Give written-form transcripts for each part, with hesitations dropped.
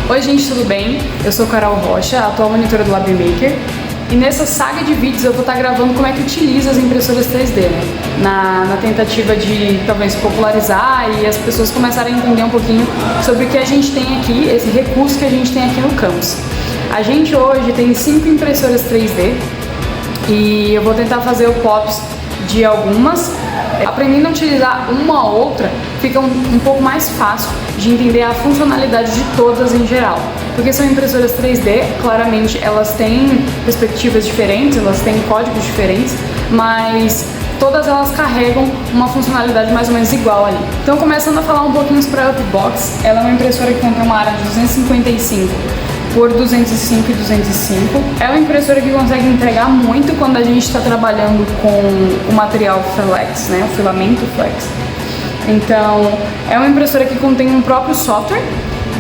Oi gente, tudo bem? Eu sou Carol Rocha, atual monitora do LabMaker, e nessa saga de vídeos eu vou estar gravando como é que utiliza as impressoras 3D, né? Na tentativa de talvez popularizar e as pessoas começarem a entender um pouquinho sobre o que a gente tem aqui, esse recurso que a gente tem aqui no campus. A gente hoje tem 5 impressoras 3D e eu vou tentar fazer o POPs de algumas. Aprendendo a utilizar uma ou outra, fica um pouco mais fácil de entender a funcionalidade de todas em geral. Porque são impressoras 3D, claramente elas têm perspectivas diferentes, elas têm códigos diferentes, mas todas elas carregam uma funcionalidade mais ou menos igual ali. Então, começando a falar um pouquinho sobre a Upbox, ela é uma impressora que contém uma área de 255 por 205 e 205. É uma impressora que consegue entregar muito quando a gente está trabalhando com o material flex, né, o filamento flex. Então, é uma impressora que contém um próprio software.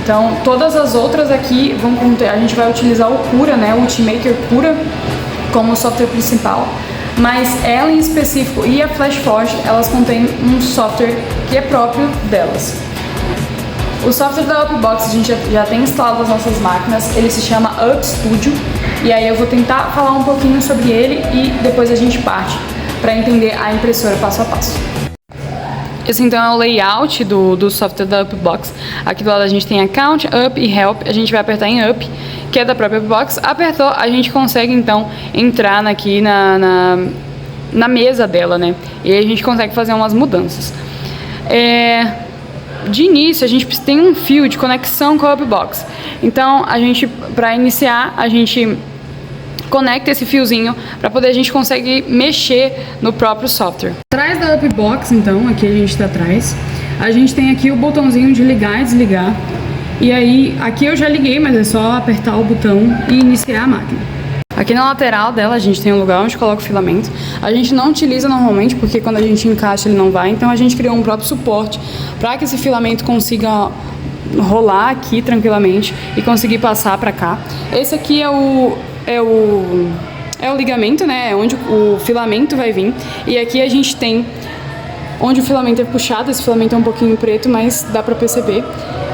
Então, todas as outras aqui vão conter, a gente vai utilizar o Cura, né, o Ultimaker Cura como software principal. Mas ela em específico e a FlashForge, elas contêm um software que é próprio delas. O software da Upbox a gente já tem instalado nas nossas máquinas, ele se chama Up Studio, e aí eu vou tentar falar um pouquinho sobre ele e depois a gente parte para entender a impressora passo a passo. Esse então é o layout do software da Upbox. Aqui do lado a gente tem Account, Up e Help. A gente vai apertar em Up, que é da própria Upbox. Apertou, a gente consegue então entrar aqui na mesa dela, né? E aí a gente consegue fazer umas mudanças. De início, a gente tem um fio de conexão com a Upbox. Então, para iniciar, a gente conecta esse fiozinho para poder a gente conseguir mexer no próprio software. Atrás da Upbox, então, aqui a gente está atrás, a gente tem aqui o botãozinho de ligar e desligar. E aí, aqui eu já liguei, mas é só apertar o botão e iniciar a máquina. Aqui na lateral dela a gente tem um lugar onde coloca o filamento. A gente não utiliza normalmente porque quando a gente encaixa ele não vai, então a gente criou um próprio suporte para que esse filamento consiga rolar aqui tranquilamente e conseguir passar para cá. Esse aqui é o ligamento, né? É onde o filamento vai vir. E aqui a gente tem onde o filamento é puxado. Esse filamento é um pouquinho preto, mas dá para perceber.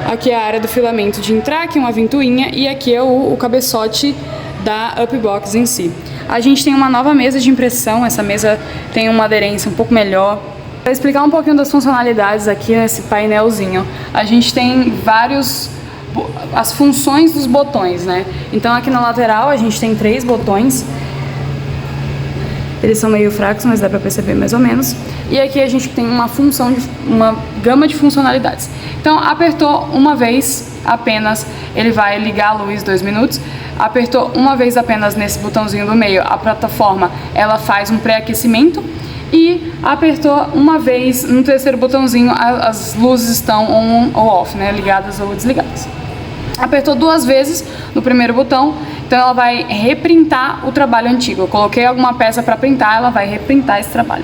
Aqui é a área do filamento de entrar, aqui é uma ventoinha, e aqui é o cabeçote da Upbox em si. A gente tem uma nova mesa de impressão, essa mesa tem uma aderência um pouco melhor. Para explicar um pouquinho das funcionalidades aqui nesse painelzinho, a gente tem as funções dos botões, né? Então aqui na lateral a gente tem 3 botões. Eles são meio fracos, mas dá para perceber mais ou menos. E aqui a gente tem uma gama de funcionalidades. Então, apertou uma vez apenas, ele vai ligar a luz 2 minutos. Apertou uma vez apenas nesse botãozinho do meio, a plataforma, ela faz um pré-aquecimento. E apertou uma vez no terceiro botãozinho, as luzes estão on ou off, né? Ligadas ou desligadas. Apertou 2 vezes no primeiro botão, então ela vai reprintar o trabalho antigo. Eu coloquei alguma peça para printar, ela vai reprintar esse trabalho.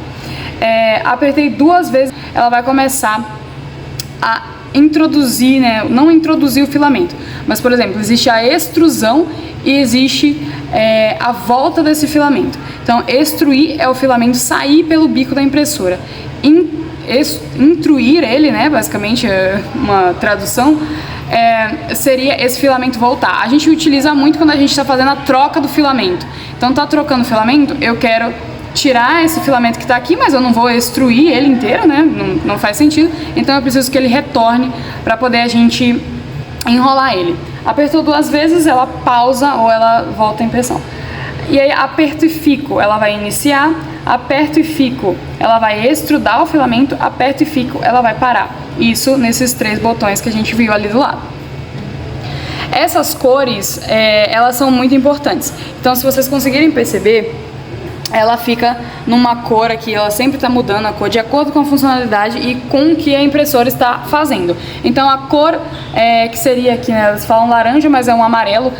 Apertei 2 vezes, ela vai começar a introduzir, né? Não introduzir o filamento, mas, por exemplo, existe a extrusão e existe a volta desse filamento. Então, extruir é o filamento sair pelo bico da impressora. Intruir ele, né? Basicamente, uma tradução, seria esse filamento voltar. A gente utiliza muito quando a gente está fazendo a troca do filamento. Então, tá trocando o filamento, eu quero tirar esse filamento que está aqui, mas eu não vou extruir ele inteiro, né? Não faz sentido. Então, eu preciso que ele retorne para poder a gente enrolar ele. Apertou 2 vezes, ela pausa ou ela volta a impressão. E aí, aperto e fico, ela vai iniciar. Aperto e fico, ela vai extrudar o filamento. Aperto e fico, ela vai parar. Isso nesses 3 botões que a gente viu ali do lado. Essas cores, elas são muito importantes. Então, se vocês conseguirem perceber, ela fica numa cor aqui, ela sempre está mudando a cor de acordo com a funcionalidade e com o que a impressora está fazendo. Então a cor que seria aqui, né, eles falam laranja, mas é um amarelo,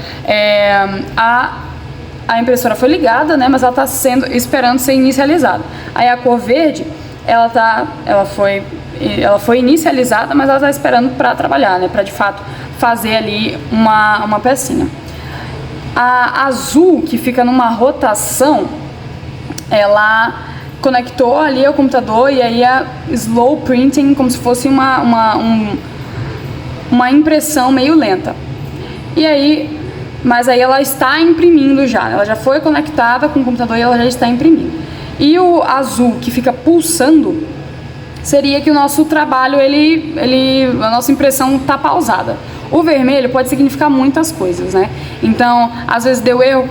a impressora foi ligada, né, mas ela está esperando ser inicializada. Aí a cor verde, ela foi inicializada, mas ela está esperando para trabalhar, né, para de fato fazer ali uma pecinha. A azul, que fica numa rotação, ela conectou ali ao computador e aí a slow printing, como se fosse uma impressão meio lenta. E aí, mas aí ela está imprimindo já, ela já foi conectada com o computador e ela já está imprimindo. E o azul que fica pulsando seria que o nosso trabalho, a nossa impressão está pausada. O vermelho pode significar muitas coisas, né? Então, às vezes deu erro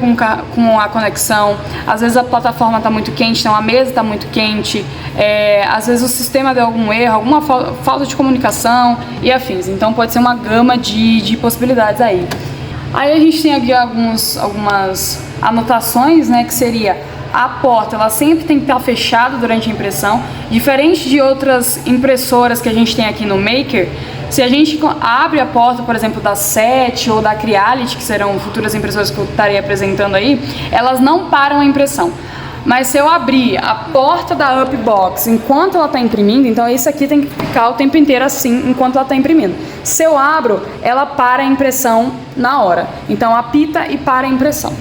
com a conexão, às vezes a plataforma está muito quente, então a mesa está muito quente, às vezes o sistema deu algum erro, alguma falta de comunicação e afins. Então, pode ser uma gama de possibilidades aí. Aí a gente tem aqui algumas anotações, né, que seria a porta, ela sempre tem que estar fechada durante a impressão, diferente de outras impressoras que a gente tem aqui no Maker. Se a gente abre a porta, por exemplo, da SET ou da Creality, que serão futuras impressoras que eu estarei apresentando aí, elas não param a impressão. Mas se eu abrir a porta da Upbox enquanto ela está imprimindo, então isso aqui tem que ficar o tempo inteiro assim, enquanto ela está imprimindo. Se eu abro, ela para a impressão na hora. Então apita e para a impressão.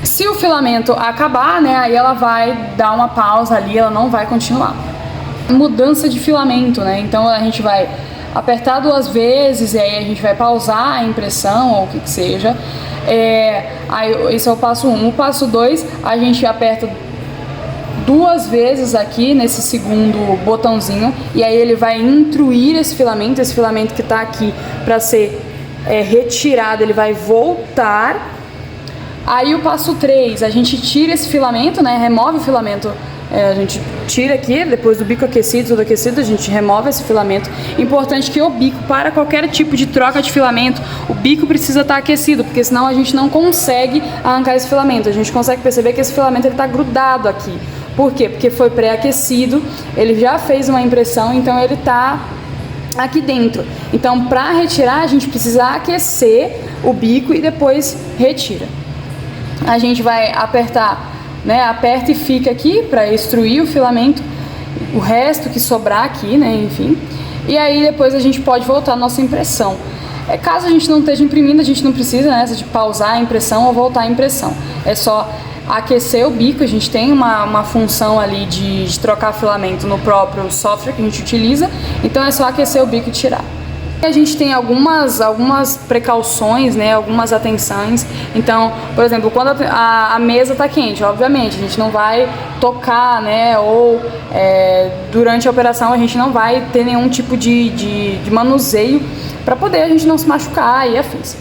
Se o filamento acabar, né, aí ela vai dar uma pausa ali, ela não vai continuar. Mudança de filamento, né? Então a gente vai apertar 2 vezes e aí a gente vai pausar a impressão ou o que seja. Aí esse é o passo 1. O passo 2, a gente aperta 2 vezes aqui nesse segundo botãozinho e aí ele vai intruir esse filamento que está aqui para ser retirado, ele vai voltar. Aí o passo 3, a gente tira esse filamento, né, remove o filamento. A gente tira aqui, depois do bico aquecido, tudo aquecido, a gente remove esse filamento. Importante que o bico, para qualquer tipo de troca de filamento, o bico precisa estar aquecido, porque senão a gente não consegue arrancar esse filamento. A gente consegue perceber que esse filamento está grudado aqui. Por quê? Porque foi pré-aquecido, ele já fez uma impressão, então ele está aqui dentro. Então, para retirar, a gente precisa aquecer o bico e depois retira. A gente vai apertar, né, aperta e fica aqui para extruir o filamento, o resto que sobrar aqui, né, enfim. E aí depois a gente pode voltar a nossa impressão. Caso a gente não esteja imprimindo, a gente não precisa, né, de pausar a impressão ou voltar a impressão. É só aquecer o bico, a gente tem uma função ali de trocar filamento no próprio software que a gente utiliza, então é só aquecer o bico e tirar. A gente tem algumas precauções, né, algumas atenções. Então, por exemplo, quando a mesa está quente, obviamente, a gente não vai tocar, né, ou durante a operação a gente não vai ter nenhum tipo de manuseio para poder a gente não se machucar e afins.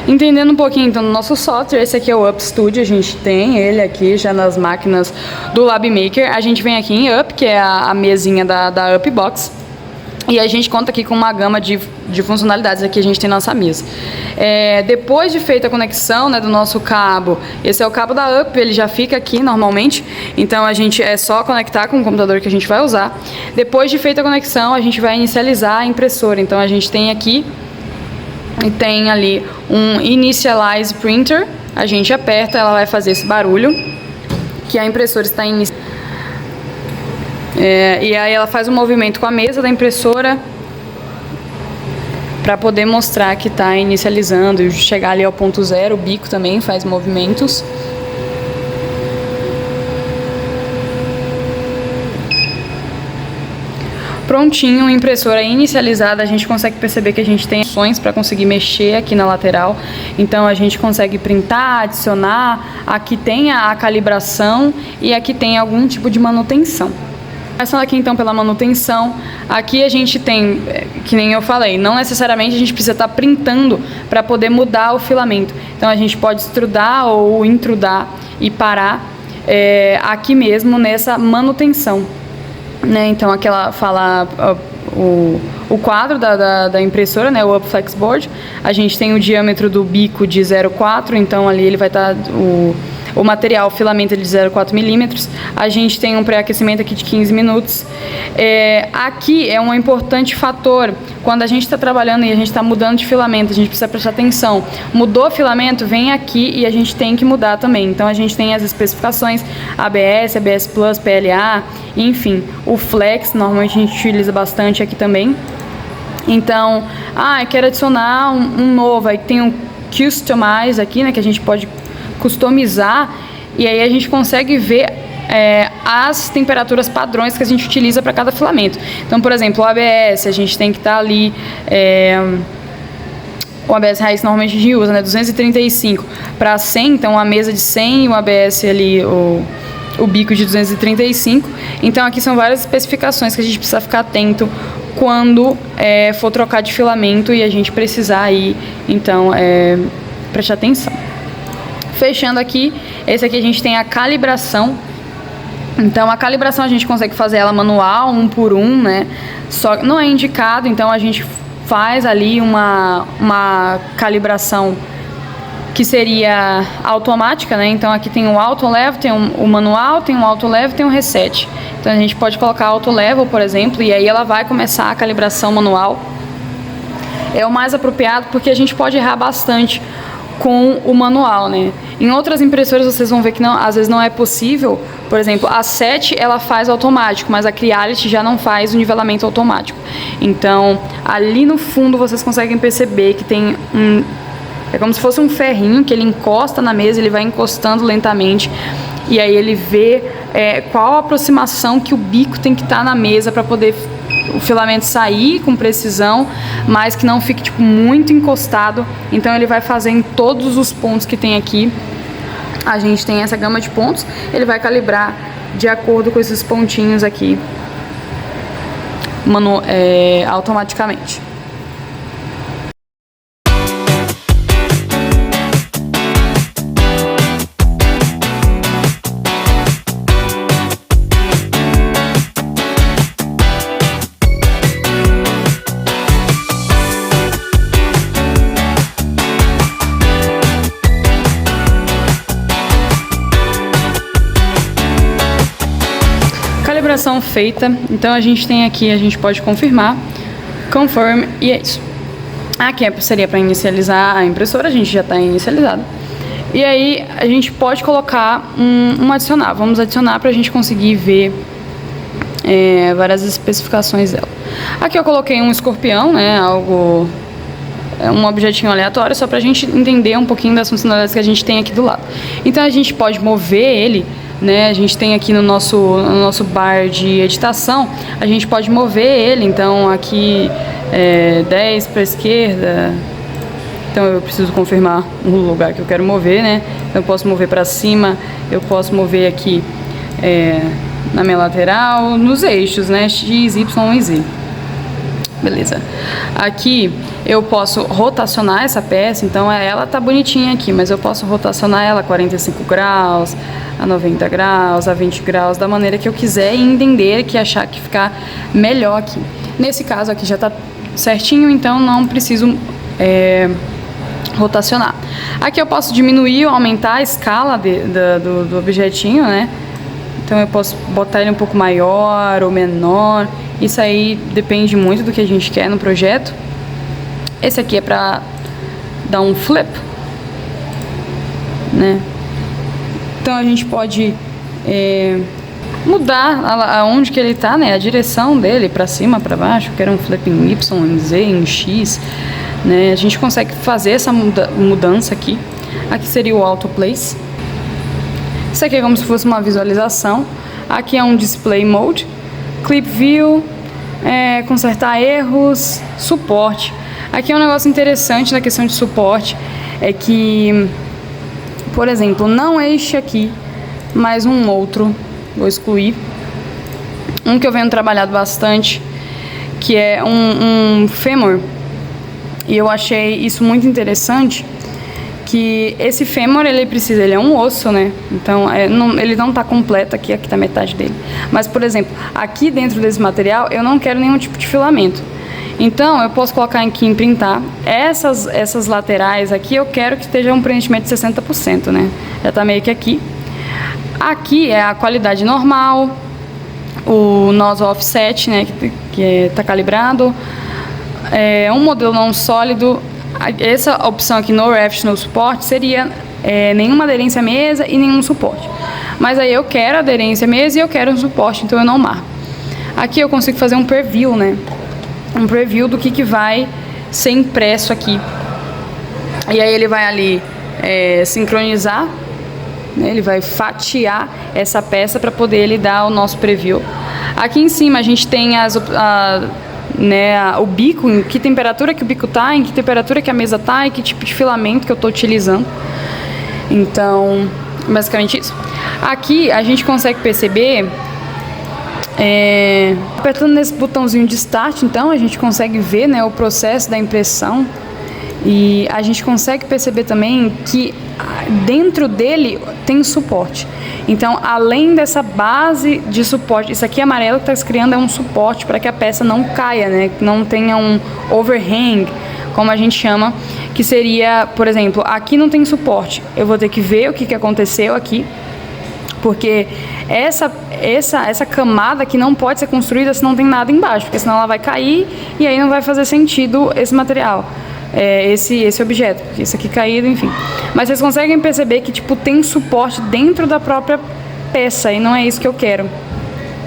Entendendo um pouquinho então do nosso software, esse aqui é o Up Studio, a gente tem ele aqui já nas máquinas do LabMaker. A gente vem aqui em Up, que é a mesinha da Upbox. E a gente conta aqui com uma gama de funcionalidades aqui a gente tem na nossa mesa. Depois de feita a conexão, né, do nosso cabo, esse é o cabo da Up, ele já fica aqui normalmente, então a gente é só conectar com o computador que a gente vai usar. Depois de feita a conexão, a gente vai inicializar a impressora, então a gente tem aqui e tem ali um Initialize Printer, a gente aperta, ela vai fazer esse barulho, que a impressora está iniciando. E aí ela faz um movimento com a mesa da impressora para poder mostrar que está inicializando e chegar ali ao ponto 0. O bico também faz movimentos. Prontinho, impressora inicializada, a gente consegue perceber que a gente tem opções para conseguir mexer aqui na lateral. Então a gente consegue printar, adicionar, aqui tem a calibração e aqui tem algum tipo de manutenção. Começando aqui então pela manutenção, aqui a gente tem, que nem eu falei, não necessariamente a gente precisa estar printando para poder mudar o filamento. Então a gente pode extrudar ou intrudar e parar aqui mesmo nessa manutenção. Né? Então aqui ela fala o quadro da impressora, né? O Up Flexboard. A gente tem o diâmetro do bico de 0,4, então ali ele vai estar o material, o filamento de 0,4 milímetros. A gente tem um pré-aquecimento aqui de 15 minutos. Aqui é um importante fator. Quando a gente está trabalhando e a gente está mudando de filamento, a gente precisa prestar atenção. Mudou o filamento, vem aqui e a gente tem que mudar também. Então a gente tem as especificações ABS, ABS Plus, PLA, enfim. O Flex, normalmente a gente utiliza bastante aqui também. Então, eu quero adicionar um novo. Aí tem o Customize aqui, né, que a gente pode customizar, e aí a gente consegue ver as temperaturas padrões que a gente utiliza para cada filamento. Então, por exemplo, o ABS, a gente tem que estar ali o ABS raiz normalmente a gente usa, né, 235 para 100, então a mesa de 100 e o ABS ali, o bico de 235. Então aqui são várias especificações que a gente precisa ficar atento quando for trocar de filamento e a gente precisar aí, então, prestar atenção. Fechando aqui, esse aqui a gente tem a calibração. Então a calibração a gente consegue fazer ela manual, 1 por 1, né? Só não é indicado, então a gente faz ali uma calibração que seria automática, né? Então aqui tem o auto level, tem o manual, tem o auto level, tem o reset. Então a gente pode colocar auto level, por exemplo, e aí ela vai começar a calibração manual. É o mais apropriado porque a gente pode errar bastante com o manual, né? Em outras impressoras vocês vão ver que não, às vezes não é possível. Por exemplo, a 7 ela faz automático, mas a Creality já não faz o nivelamento automático. Então ali no fundo vocês conseguem perceber que tem é como se fosse um ferrinho que ele encosta na mesa, ele vai encostando lentamente e aí ele vê qual a aproximação que o bico tem que estar na mesa para poder o filamento sair com precisão, mas que não fique tipo muito encostado. Então ele vai fazer em todos os pontos que tem aqui. A gente tem essa gama de pontos, ele vai calibrar de acordo com esses pontinhos aqui, automaticamente. Calibração feita, então a gente tem aqui, a gente pode confirmar, confirm, e é isso. Aqui seria para inicializar a impressora, a gente já está inicializado. E aí a gente pode colocar um adicionar, vamos adicionar para a gente conseguir ver várias especificações dela. Aqui eu coloquei um escorpião, né, um objetinho aleatório, só para a gente entender um pouquinho das funcionalidades que a gente tem aqui do lado. Então a gente pode mover ele, né? A gente tem aqui no nosso bar de editação, a gente pode mover ele, então aqui 10 para a esquerda, então eu preciso confirmar o lugar que eu quero mover, né? Então eu posso mover para cima, eu posso mover aqui na minha lateral, nos eixos, né? X, Y e Z. Beleza. Aqui eu posso rotacionar essa peça, então ela tá bonitinha aqui, mas eu posso rotacionar ela a 45 graus, a 90 graus, a 20 graus, da maneira que eu quiser e entender que achar que ficar melhor aqui. Nesse caso aqui já tá certinho, então não preciso rotacionar. Aqui eu posso diminuir ou aumentar a escala do objetinho, né? Então eu posso botar ele um pouco maior ou menor. Isso aí depende muito do que a gente quer no projeto. Esse aqui é para dar um flip, né? Então a gente pode mudar aonde que ele tá, né? A direção dele, para cima, para baixo. Quero um flip em Y, em Z, em X, né? A gente consegue fazer essa mudança aqui. Aqui seria o Auto Place. Isso aqui é como se fosse uma visualização. Aqui é um Display Mode. Clip View, consertar erros, suporte. Aqui é um negócio interessante na questão de suporte, é que, por exemplo, não este aqui, mas um outro, vou excluir. Um que eu venho trabalhado bastante, que é um fêmur, e eu achei isso muito interessante, que esse fêmur, ele é um osso, né? Então, ele não tá completo aqui tá metade dele. Mas, por exemplo, aqui dentro desse material, eu não quero nenhum tipo de filamento. Então, eu posso colocar aqui em printar. Essas laterais aqui, eu quero que esteja um preenchimento de 60%, né? Já tá meio que aqui. Aqui é a qualidade normal, o nozzle offset, né? Que tá calibrado. Um modelo não sólido. Essa opção aqui no Raft, no suporte, seria nenhuma aderência à mesa e nenhum suporte. Mas aí eu quero aderência à mesa e eu quero um suporte, então eu não marco. Aqui eu consigo fazer um preview, né? Um preview do que vai ser impresso aqui. E aí ele vai ali sincronizar, né? Ele vai fatiar essa peça para poder ele dar o nosso preview. Aqui em cima a gente tem né, o bico, em que temperatura que o bico tá, em que temperatura que a mesa tá e que tipo de filamento que eu tô utilizando. Então, basicamente isso. Aqui a gente consegue perceber, apertando nesse botãozinho de Start, então a gente consegue ver, né, o processo da impressão, e a gente consegue perceber também que dentro dele tem suporte. Então, além dessa base de suporte, isso aqui amarelo que está criando é um suporte para que a peça não caia, né, não tenha um overhang, como a gente chama, que seria, por exemplo, aqui não tem suporte, eu vou ter que ver o que aconteceu aqui, porque essa camada aqui não pode ser construída se não tem nada embaixo, porque senão ela vai cair e aí não vai fazer sentido esse material, esse objeto, porque isso aqui caído, enfim. Mas vocês conseguem perceber que tipo tem suporte dentro da própria peça e não é isso que eu quero.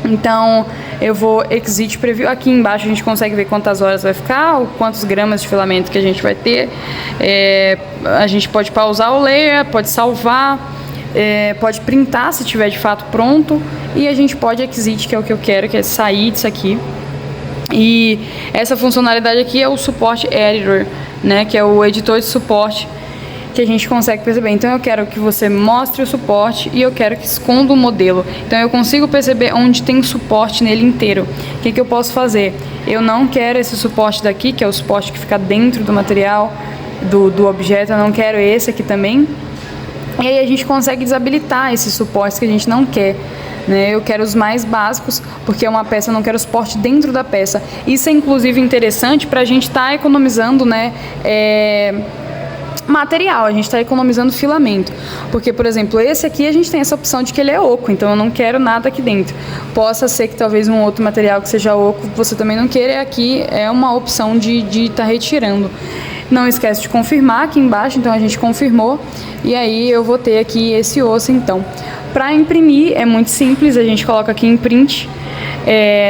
Então eu vou Exit Preview. Aqui embaixo a gente consegue ver quantas horas vai ficar, quantos gramas de filamento que a gente vai ter. A gente pode pausar o layer, pode salvar, pode printar se tiver de fato pronto, e a gente pode Exit, que é o que eu quero, que é sair disso aqui. E essa funcionalidade aqui é o Support Editor, né, que é o editor de suporte que a gente consegue perceber. Então eu quero que você mostre o suporte e eu quero que esconda o modelo. Então eu consigo perceber onde tem suporte nele inteiro. O que eu posso fazer? Eu não quero esse suporte daqui, que é o suporte que fica dentro do material, do objeto. Eu não quero esse aqui também. E aí a gente consegue desabilitar esses suportes que a gente não quer, né? Eu quero os mais básicos, porque é uma peça, eu não quero suporte dentro da peça. Isso é inclusive interessante para a gente estar economizando, né, material, a gente está economizando filamento, porque, por exemplo, esse aqui a gente tem essa opção de que ele é oco, então eu não quero nada aqui dentro. Possa ser que talvez um outro material que seja oco você também não queira, e aqui é uma opção de estar retirando. Não esquece de confirmar aqui embaixo, então a gente confirmou, e aí eu vou ter aqui esse osso. Então, para imprimir é muito simples, a gente coloca aqui em print.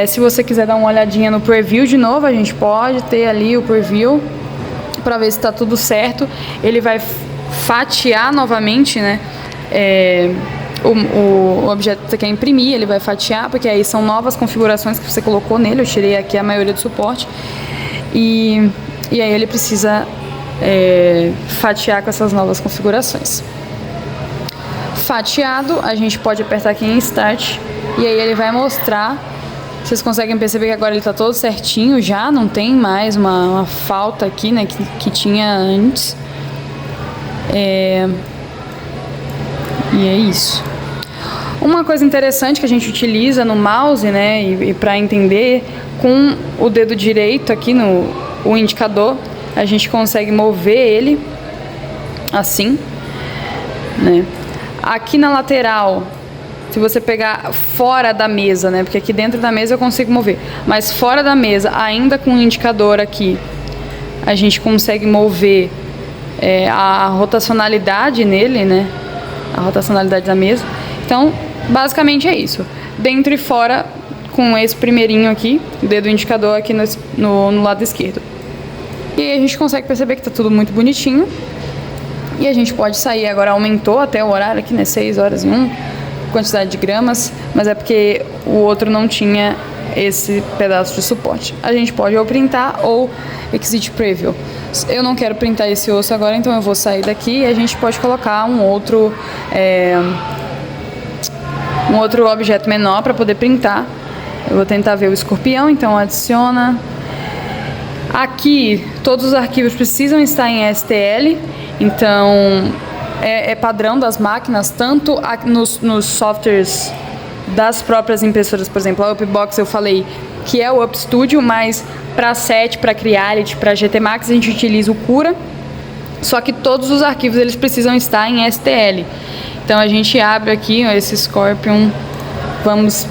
Se você quiser dar uma olhadinha no preview de novo, a gente pode ter ali o preview para ver se está tudo certo. Ele vai fatiar novamente, né, o objeto que você quer imprimir, ele vai fatiar, porque aí são novas configurações que você colocou nele. Eu tirei aqui a maioria do suporte, e aí ele precisa fatiar com essas novas configurações. Fatiado, a gente pode apertar aqui em Start, e aí ele vai mostrar. Vocês conseguem perceber que agora ele está todo certinho já, não tem mais uma falta aqui, né, que tinha antes. E é isso. Uma coisa interessante que a gente utiliza no mouse, né, e para entender, com o dedo direito aqui o indicador, a gente consegue mover ele assim, né. Aqui na lateral, se você pegar fora da mesa, né, porque aqui dentro da mesa eu consigo mover, mas fora da mesa, ainda com o indicador aqui, a gente consegue mover a rotacionalidade nele, né, a rotacionalidade da mesa. Então, basicamente é isso. Dentro e fora, com esse primeirinho aqui, dedo indicador aqui no lado esquerdo. E aí a gente consegue perceber que tá tudo muito bonitinho. E a gente pode sair. Agora aumentou até o horário aqui, né, 6h01, quantidade de gramas, mas é porque o outro não tinha esse pedaço de suporte. A gente pode ou printar ou Exit Preview. Eu não quero printar esse osso agora, então eu vou sair daqui e a gente pode colocar um outro objeto menor para poder printar. Eu vou tentar ver o escorpião, então adiciona. Aqui, todos os arquivos precisam estar em STL, então é padrão das máquinas, tanto nos softwares das próprias impressoras. Por exemplo, a Upbox eu falei que é o UpStudio, mas para SET, para Creality, para GT Max a gente utiliza o Cura, só que todos os arquivos eles precisam estar em STL. Então a gente abre aqui esse Scorpion, vamos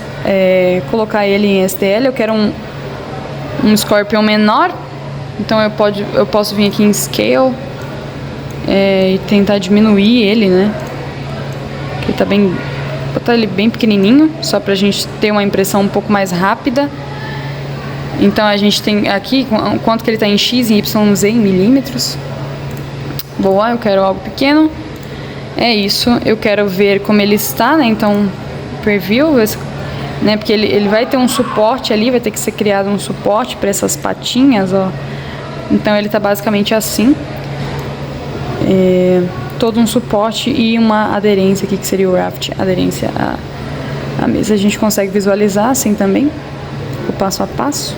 colocar ele em STL. Eu quero um Scorpion menor, então eu posso vir aqui em Scale e tentar diminuir ele, né? Que tá bem, botar ele bem pequenininho, só pra gente ter uma impressão um pouco mais rápida. Então a gente tem aqui quanto que ele tá em X e YZ em milímetros. Boa, eu quero algo pequeno. É isso, eu quero ver como ele está, né? Então, preview, né? Porque ele vai ter um suporte ali, vai ter que ser criado um suporte para essas patinhas, ó. Então ele tá basicamente assim. Todo um suporte e uma aderência aqui, que seria o raft, aderência à mesa. A gente consegue visualizar assim também, o passo a passo.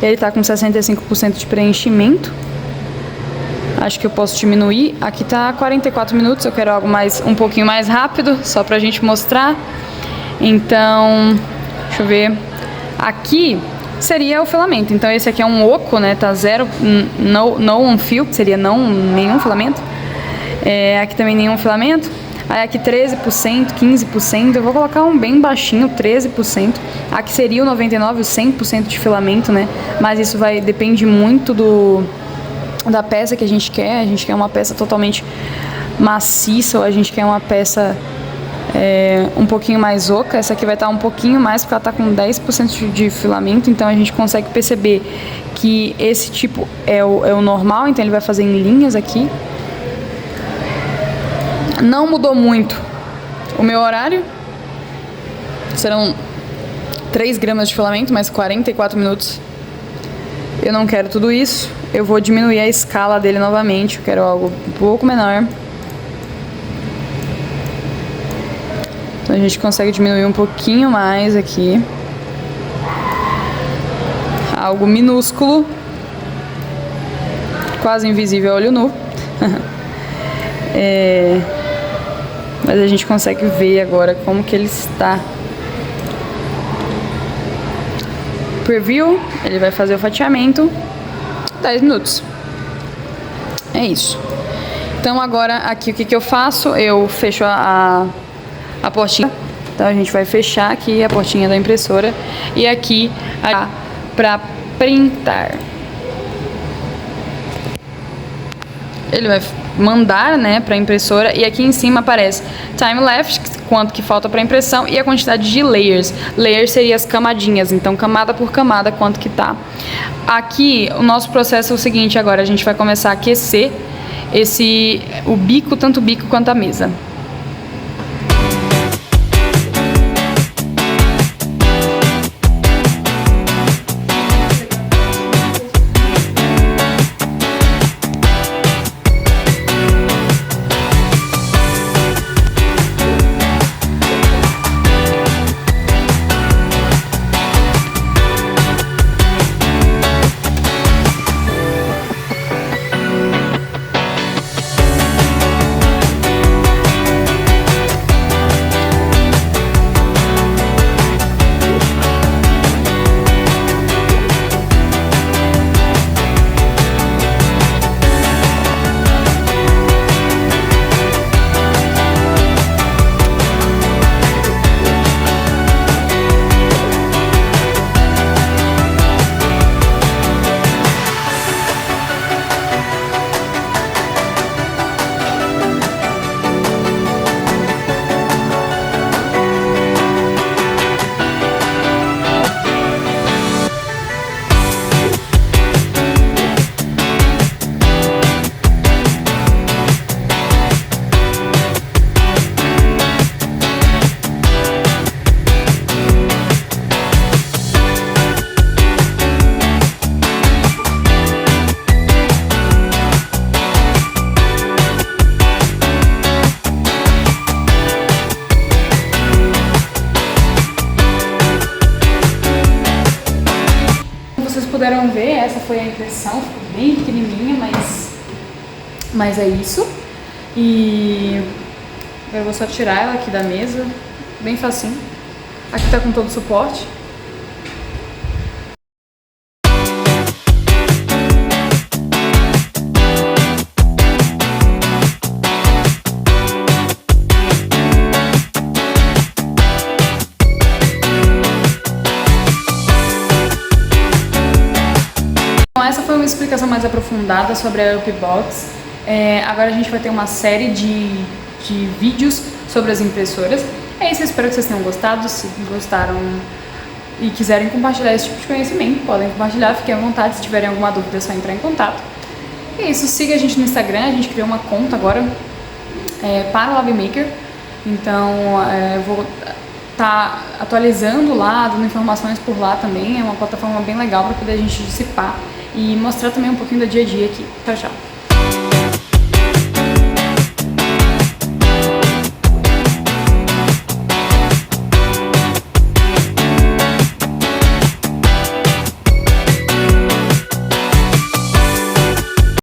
Ele tá com 65% de preenchimento. Acho que eu posso diminuir. Aqui tá 44 minutos, eu quero algo um pouquinho mais rápido, só pra gente mostrar. Então, deixa eu ver. Aqui seria o filamento. Então esse aqui é um oco, né? Tá zero, no on fill, que seria nenhum filamento. Aqui também nenhum filamento. Aí aqui 13%, 15%, eu vou colocar um bem baixinho, 13%. Aqui seria o 99%, o 100% de filamento, né? Mas isso depende muito da peça que a gente quer. A gente quer uma peça totalmente maciça ou a gente quer uma peça um pouquinho mais oca. Essa aqui vai estar um pouquinho mais porque ela está com 10% de filamento, então a gente consegue perceber que esse tipo é o normal, então ele vai fazer em linhas aqui. Não mudou muito o meu horário, serão 3 gramas de filamento, mais 44 minutos. Eu não quero tudo isso, eu vou diminuir a escala dele novamente, eu quero algo um pouco menor. Então a gente consegue diminuir um pouquinho mais aqui. Algo minúsculo, quase invisível a olho nu. Mas a gente consegue ver agora como que ele está. Preview, ele vai fazer o fatiamento, 10 minutos. É isso. Então agora aqui o que eu faço? Eu fecho a portinha. Então a gente vai fechar aqui a portinha da impressora e aqui para printar. Ele vai mandar, né, para a impressora, e aqui em cima aparece time left, quanto que falta para impressão, e a quantidade de layers. Layers seria as camadinhas, então camada por camada quanto que tá. Aqui o nosso processo é o seguinte, agora a gente vai começar a aquecer o bico, tanto o bico quanto a mesa. Puderam ver, essa foi a impressão, ficou bem pequenininha, mas é isso. E eu vou só tirar ela aqui da mesa, bem facinho. Aqui tá com todo o suporte. Essa foi uma explicação mais aprofundada sobre a Upbox. Agora a gente vai ter uma série de vídeos sobre as impressoras. É isso, eu espero que vocês tenham gostado. Se gostaram e quiserem compartilhar esse tipo de conhecimento, podem compartilhar, fiquem à vontade. Se tiverem alguma dúvida é só entrar em contato. E é isso, siga a gente no Instagram, a gente criou uma conta agora para a LaviMaker. Então eu vou tá atualizando lá, dando informações por lá também. É uma plataforma bem legal para poder a gente dissipar e mostrar também um pouquinho do dia a dia aqui. Tchau, tchau!